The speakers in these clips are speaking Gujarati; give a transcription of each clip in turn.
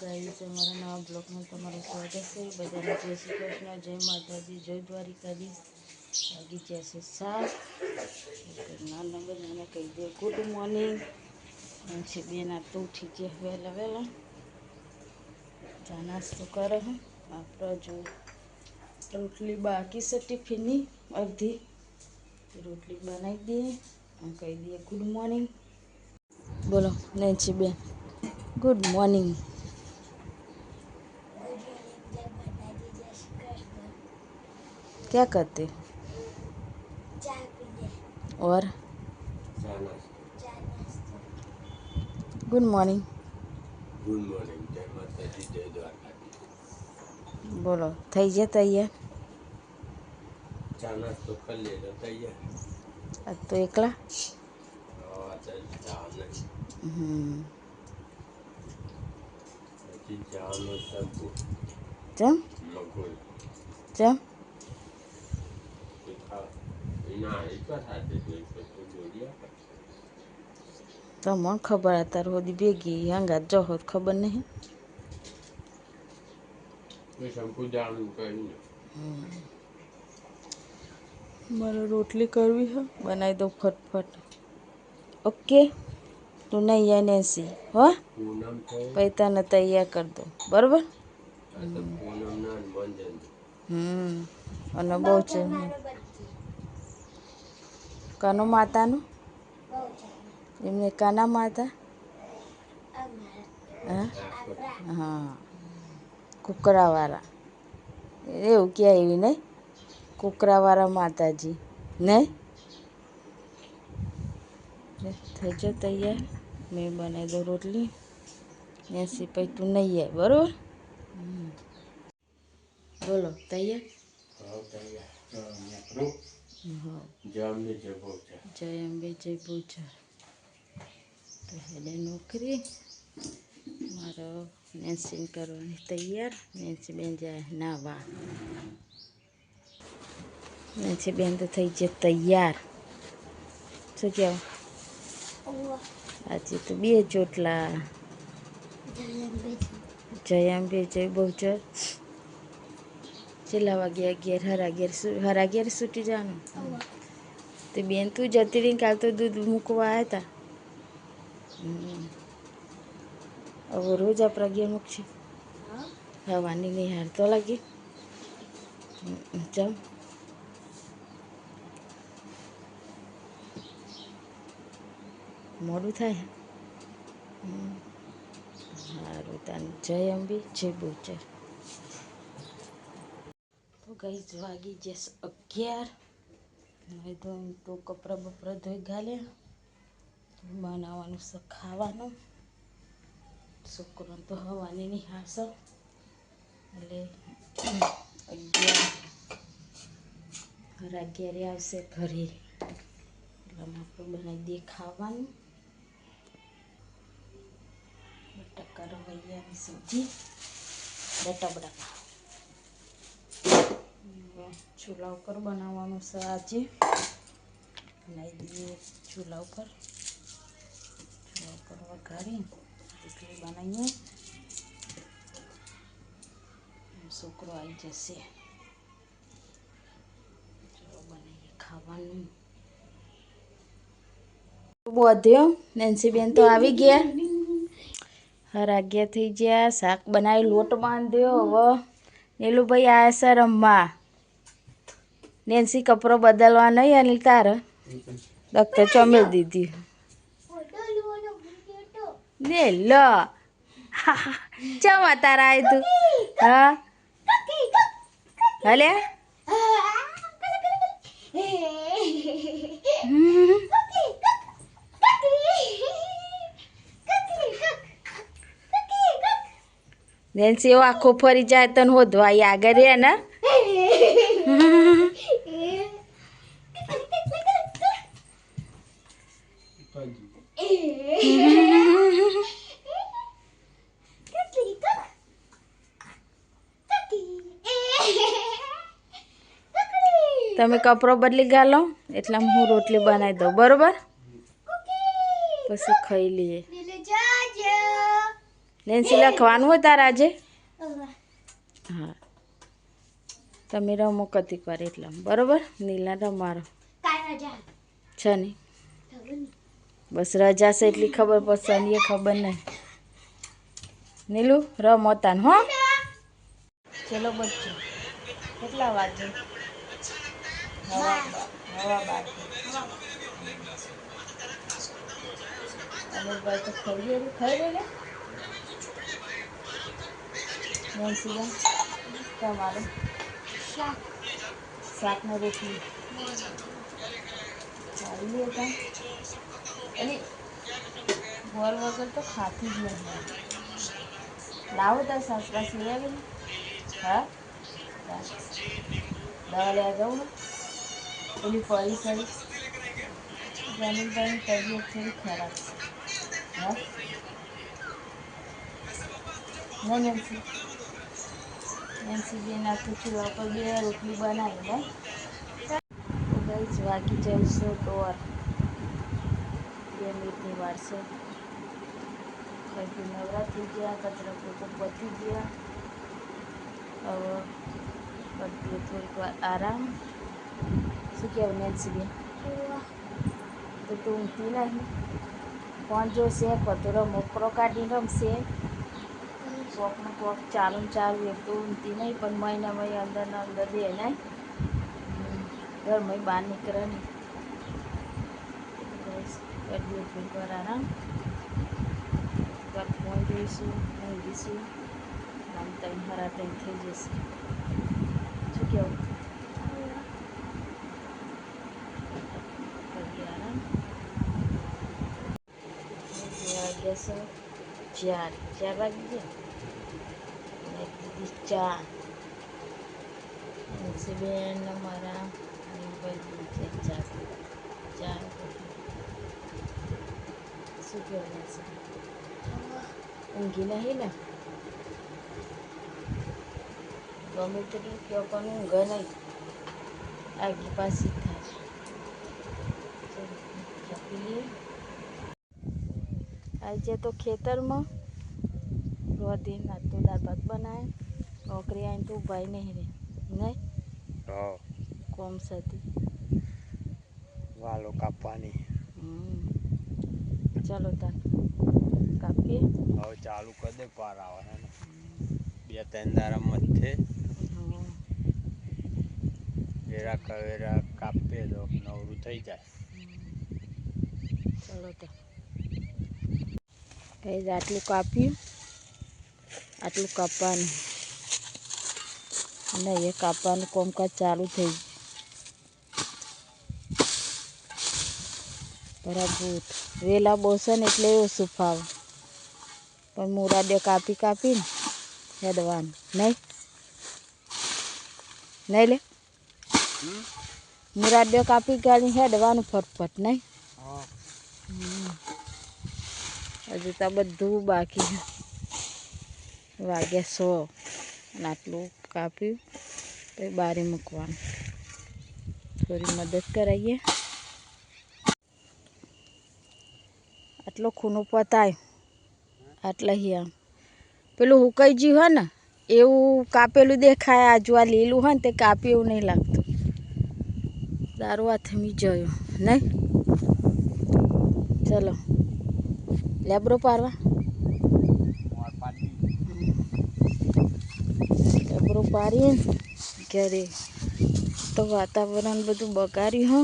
ગાઈસ અમારા નવા બ્લોગમાં તમારું સ્વાગત છે. બધાને જય શ્રી કૃષ્ણ, જય માતાજી, જય દ્વારિકાધીશ. વાગી જશે 7. નાના બધાને કહી દે ગુડ મોર્નિંગ. છે બેના તો ઉઠી ગયા વહેલા વહેલા, ચા નાસ્તો કરે. આપણે જો રોટલી બાકી છે ટિફિનની, અડધી રોટલી બનાવી દઈએ અને કહી દઈએ ગુડ મોર્નિંગ. બોલો નેન્સી બેન, गुड मॉर्निंग. क्या करते और गुड मॉर्निंग. Good morning. जय माताजी, जय द्वारकाधीश. बोलो થઈ ગયા તૈયાર? ચા નાસ્તો કરી લેજો તૈયાર. આ તો એકલા ચા નહીં. પછી ચાનો સબ્બુ ચમ મગોલ ચમ ના એ તો સાથે જોડિયા તો મને ખબર અત્યારે હોદી ભેગી હંગાત જો હોત ખબર નહીં. શંકુ જાણું કરીને મારે રોટલી કરવી છે, બનાવી દો ફટફટ. ઓકે તું નહીં યા નેન્સી હો, પૂનમ છે પછી તને તૈયાર કરી દો બરાબર. પૂનમ ના મંજન અને બહુ છે કાનો માતાનું, એમને કાના માતા. હા કુકરાવાળા એવું ક્યાં એવી નહીં, કુકરાવાળા માતાજી નહીં. થઈ જાઓ તૈયાર, મેં બનાવી દો રોટલી. એસી પછી તું નહીં આવે બરાબર. બોલો તૈયાર? જય અંબે જય બહુચર. જય અંબે જય બહુચર. તો હેડે નોકરી, મારો નેન્સી કરવાની તૈયાર. નેન્સી બેન જાય નાવા. નેન્સી બેન તો થઈ જાય તૈયાર. શું કહેવું? આજે તો 2 ચોટલા. જય અંબે જય બહુચર. છેલ્લા વાગે 11 છૂટી જવાનું. તે બેન તું જતી રહી, કાલ તો દૂધ મૂકવા આવ્યા હતા. હવે રોજ આપણા ઘેર મૂકશે હવાની નિહાર તો લાગી. ચમ મોડું થાય. સારું તાને જય અંબે જય બહુચર. તો ગઈ વાગી જશે 11. હવે તો કપડાં બપડા ધોઈ ઘાલ્યા. બનાવવાનું છે ખાવાનું. છોકરાને તો હવાની નિહાળશે એટલે 11 આવશે ઘરે. એટલે આપણે બનાવી દઈએ ખાવાનું. બટાકા રવૈયાની સબ્જી, બટાકા ચૂલા ઉપર બનાવવાનું છે આજે. બનાવી દઈએ ચૂલા ઉપર વઘારી રોટલી બનાવીએ. છોકરો આવી જશે, ચલો બનાવીએ ખાવાનું. બધ્યો નેન્સી બેન તો આવી ગયા. 11 થઈ ગયા. શાક બનાવી, લોટ બાંધ્યો. હવે નીલુભાઈ આવ્યા છે રમવા. નેન્સી કપડો બદલવા નહીં અને તારે દખ્તર ચોમેલ દીધી ને લો. ચમ તારા આવી તું? હા હલે નેન્સી એવો આખો ફરી જાય તને હોધવા આગળ રે ને. તમે કપડો બદલી ગાલો એટલે હું રોટલી બનાવી દઉં બરોબર, પછી ખાઈ લઈએ. નેન્સી લખવાનું હોય તારા આજે હા તમે રમો કતિક વાર એટલા બરોબર નીલના રમારો છે ને બસ રજા છે એટલી ખબર પડશે ને એ ખબર નહીં નીલું રમો તાન હો ચલો બચ્ચો કેટલા વાગે હવા બાર અનિલભાઈ તો ખાઈ લે નેન્સીબેન તમારું શાકને રોટલી ખાઈ લે તા એની ગોળ વગર તો ખાતી જ નહીં લાવો તાર સાસબાસ લઈ આવી ને હા દવા લેવા જવું પેલી ફરી સરી જમીનભાઈની તબિયત થોડી ખરાબ છે હા નહીં નેન્સી બેન આખું ચૂલા પર બે રોટલી બનાવી ને ગઈશ વાગી જઈશું દોર 2 મિનિટની વાર છે ખાઈ નવરા થઈ ગયા કચરા પોતા પતી ગયા હવે બધું થોડીક વાર આરામ શું કહેવું નેન્સી બેન તો તું ઊંઘતી નહીં ફોન જોશે કતરો મોકરો કાઢીને રમશે કોકનું કોક ચાલુ એક તો ઊંઘતી નહીં પણ મહિનામાં અંદર ને અંદર દે નહીં ઘરમાં બહાર નીકળે નહીં કરીએ થોડીક વાર આરામ ફોન જોઈશું ઊંઘીશું આમ ટાઈમ હરા ટાઈમ થઈ જશે શું કહેવું કરીએ આરામ વાગ્યા છે 4 વાગી ગયા દીધી ચા બેન અમારા ચા શું કહેવું છે ઊંઘી નહીં ને ગમે તેટલું કહો પણ ઊંઘ નહીં આગી પાછી થાય આપી લઈએ આજે તો ખેતરમાં રોધી ના તો દાળ ભાત બનાવે નોકરી આવીને તો ઉભાઈ નહીં રે નહીં કોમ સતી વાલો કાપવાની ચાલો તાર કાપીએ હવે ચાલુ કરી દે પાર આવે હે ને 2-3 દાડા મથે વેરા કવેરા કાપે તો નવરું થઈ જાય ચાલો તો કઈ આટલું કાપ્યું આટલું કાપવાનું નહીં એ કાપવાનું કામકાજ ચાલુ થઈ બરાબર વેલા બોસે ને એટલે ઓછું ફાવે પણ મુરાદે કાપીને હેડવાનું નહીં લે મુરાદે કાપી કાઢી હેડવાનું ફટફટ નહીં હજુ તો બધું બાકી વાગ્યા 100 અને આટલું કાપ્યું તો બારી મૂકવાનું થોડી મદદ કરાવીએ આટલો ખૂનો પતાય આટલા આમ પેલું હુકાઈ ગયું હોય ને એવું કાપેલું દેખાય આજુ આ લીલું હોય ને તે કાપી એવું નહીં લાગતું દારૂ હાથમી જોયો નહીં ચલો લેબરો પારવા લેબરો પારીએ ઘરે તો વાતાવરણ બધું બગાડ્યું હો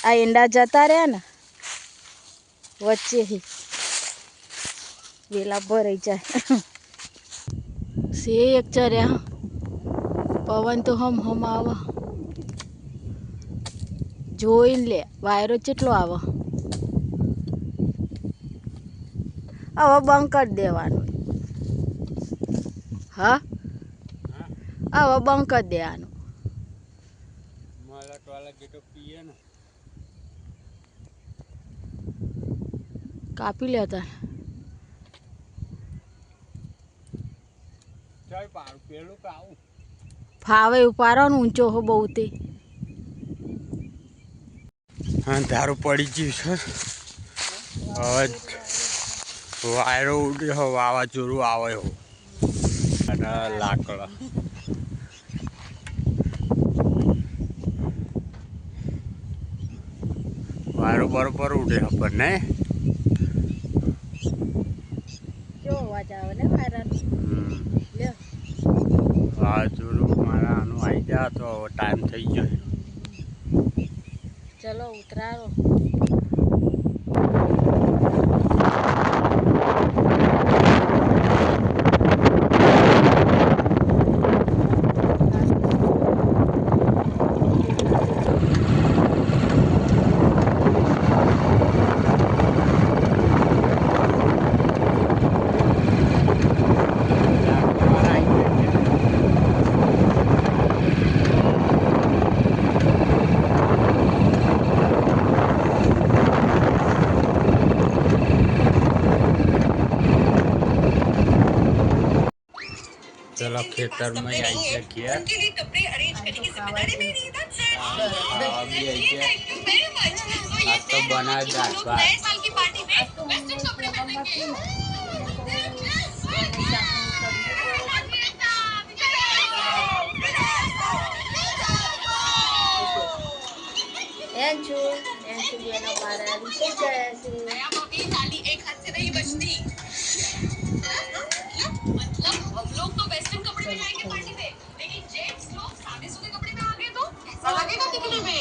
આ ઈંડા જતા રહ્યા ને વચ્ચે વેલા ભરાઈ જાય સે એક ચર્યા પવન તો હમ આવે જોઈને લે વાયરો કેટલો આવે હવે બંધ કરી દેવાનું હા હવે બંધ કરી દેવાનું કાપી લેતા ફાવે ઉપાડવાનું ઊંચો હો બહુ તે હા ધારું પડી ગયું છે હવે વાયરો ઉડ્યો વાવાઝોડું આવે હો અને લાકડા વાયરો બરોબર ઉડે ખબર ને કેવો અવાજ આવે ને વાયરાનો લ્યો વાવાઝોડું મારા આનું આવી જાય તો ટાઈમ થઈ ગયો ચલો ઉતરારો चलो खेतर में आई है क्या तो बना दाल एंचू बेनो मारा रिसे जाया से थाली एक हाथ से नहीं बचती मतलब हम लोग तो वेस्टर्न कपड़े में जाएंगे पार्टी में लेकिन जेंट्स लोग सादे सूदे कपड़े में आ गए तो ऐसा लगेगा दिखने में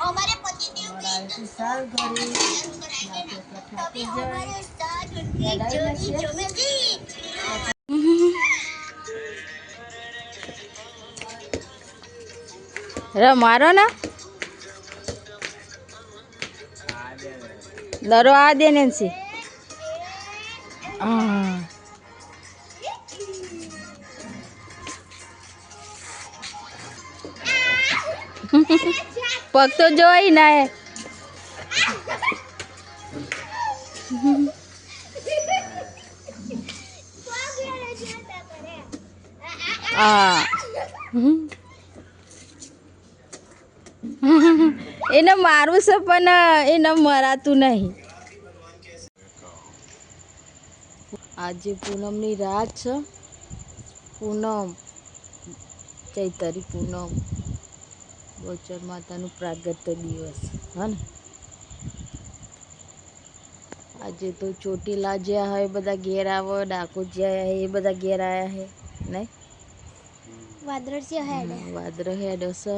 हमारे पति देव और आए साल घरे नाके पठाती जाए साथ उनकी जोड़ी चमकी रे मारो ना दरो आ दे नेंसी पग तो जो ही ना है એને મારું છે પણ એને મરાતું નહીં આજે પૂનમની રાત છે પૂનમ ચૈતરી પૂનમ ગૌચર માતાનું પ્રાગટ્ય દિવસ હા ને આજે તો ચોટીલા જ્યાં હોય બધા ઘેર આવો ડાકોર જ્યાં એ બધા ઘેર આવ્યા હે નહીં વાદળ હેડ હશે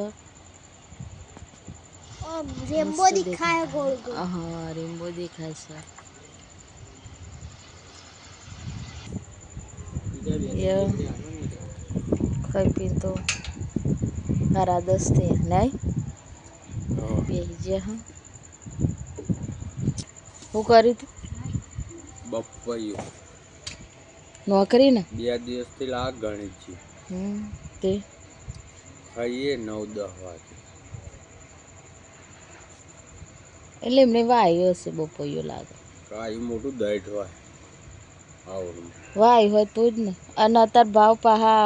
रेनबो दिखाए गोल गोल हाँ रेनबो दिखाए सर ये खाई तो 10:30 थे नहीं बेजे हाँ હું કરી તું બપૈયું નોકરી ને 2 દિવસથી લાગ ગણિત છે તે ખાઈએ 9-10 વાગે એટલે એમને વાય હશે બપોયો લાગે કાંઈ મોટું દઈઠ હોય આવડું વાય હોય તો જ ને અને અત્યારે ભાવ પાહા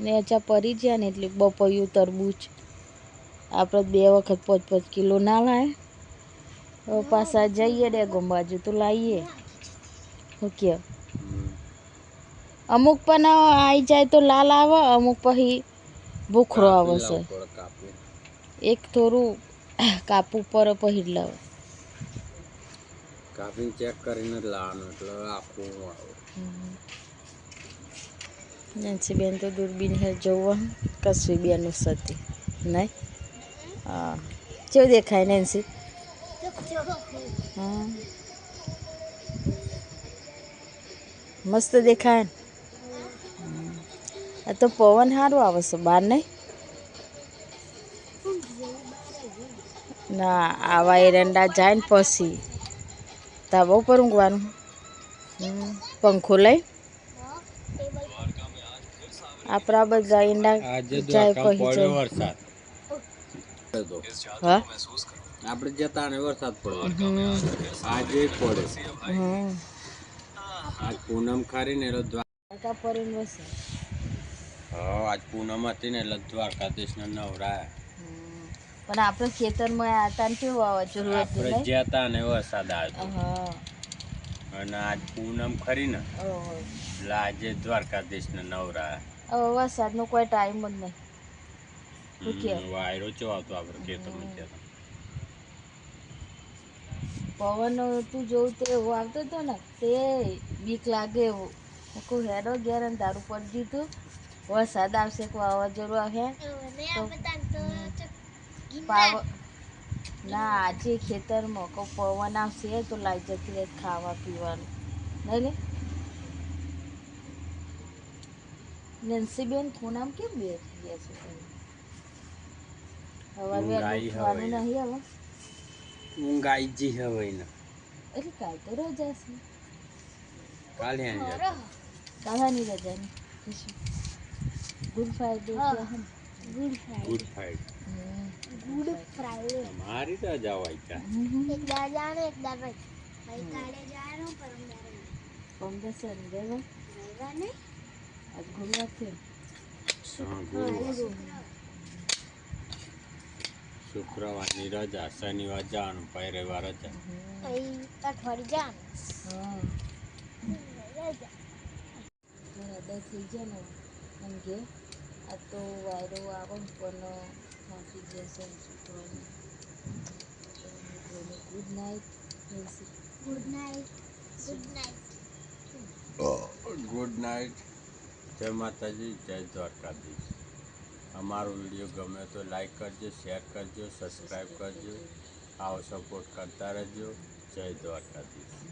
નેચા પડી ગયા ને એટલે બપોયું તરબૂચ આપણે 2 વખત 5-5 કિલો ના લાય હવે પાછા જઈએ ડેગોમ બાજુ તો લાવીએ શું કે અમુક પણ આવી જાય તો લાલ આવે અમુક પછી ભૂખરો આવે છે એક થોડું કાપવું પડે પછી લાવે કાપીને ચેક કરીને જ લાવવાનું એટલે આખું આવે નેન્સી બેન તો દૂરબીન હે જોવા કશું બેનું સતી નહીં હા કેવું દેખાય નેન્સી હા મસ્ત દેખાય ને આ તો પવન સારું આવે છે બહાર નહીં ના આવા એરંડા જાય ને પછી ધાબા ઉપર ઊંઘવાનું પંખો લઈ આપણા બધા ઈંડા જાય પછી જાય વરસાદ હા આપણે જતા ને વરસાદ પડે આજે પડે આજ પૂનમ ખરી ને એટલે દ્વારકા પડીને વરસાદ હા આજ પૂનમ હતી ને એટલે દ્વારકાધીશને નવરાયા પણ આપણે ખેતરમાં આતા ને કેવું વાવાઝોડું હતું આપણે જતા ને વરસાદ આવ્યો હા અને આજ પૂનમ ખરી ને ઓહો. એટલે આજે દ્વારકાધીશને નવરા. હવે વરસાદનો કોઈ ટાઈમ જ નહીં. શું કહે? વાયરો ચો આવતો આપણે ખેતરમાં ત્યાં પવન તું જોઉં તે એવો આવતો હતો ને તે બીક લાગે એવો. કોઈ હેડો ઘેર અને દારૂ પડી ગયું હતું વરસાદ આવશે કે વાવાઝોડું આવે પાવ ના આજે ખેતરમાં કહું પવન આવશે તો લાઈ જતી રહે ખાવા પીવાનું નહીં લે નેન્સીબેન ખૂણામ કેમ બેઠી ગયા છો તમે હવે ઊંઘ વહેલું આવી ઉઠવાનું હવે. નહીં હવે ઊંઘ આવી જી હવે ને એટલે કાલ તો રજા છે કાલે આની જતા કાલની રજાની ખુશી good Friday good good Friday good Friday મારી તો જવાય ત્યાં એક દાર જાણે એક દાર ભાઈ કાલે જાણો પરમદાર પંદર સંડે રવિવાર ને આજ ગુરુવાર થયો હા, ગુરુવાર. શુક્રવારની રજા શનિવાર જવાનું પછી રવિવાર રજા પછી અઠવાડિયું જાણ હા હૃદય થઈ જાય ને એમ કે આ તો વાયરો આવે ને પણ થાકી જશે શુક્રવારની good night good night good night good night જય માતાજી જય દ્વારકાધીશ અમારો વિડીયો ગમે તો લાઈક કરજો શેર કરજો સબસ્ક્રાઈબ કરજો આવો સપોર્ટ કરતા રહેજો જય દ્વારકાધીશ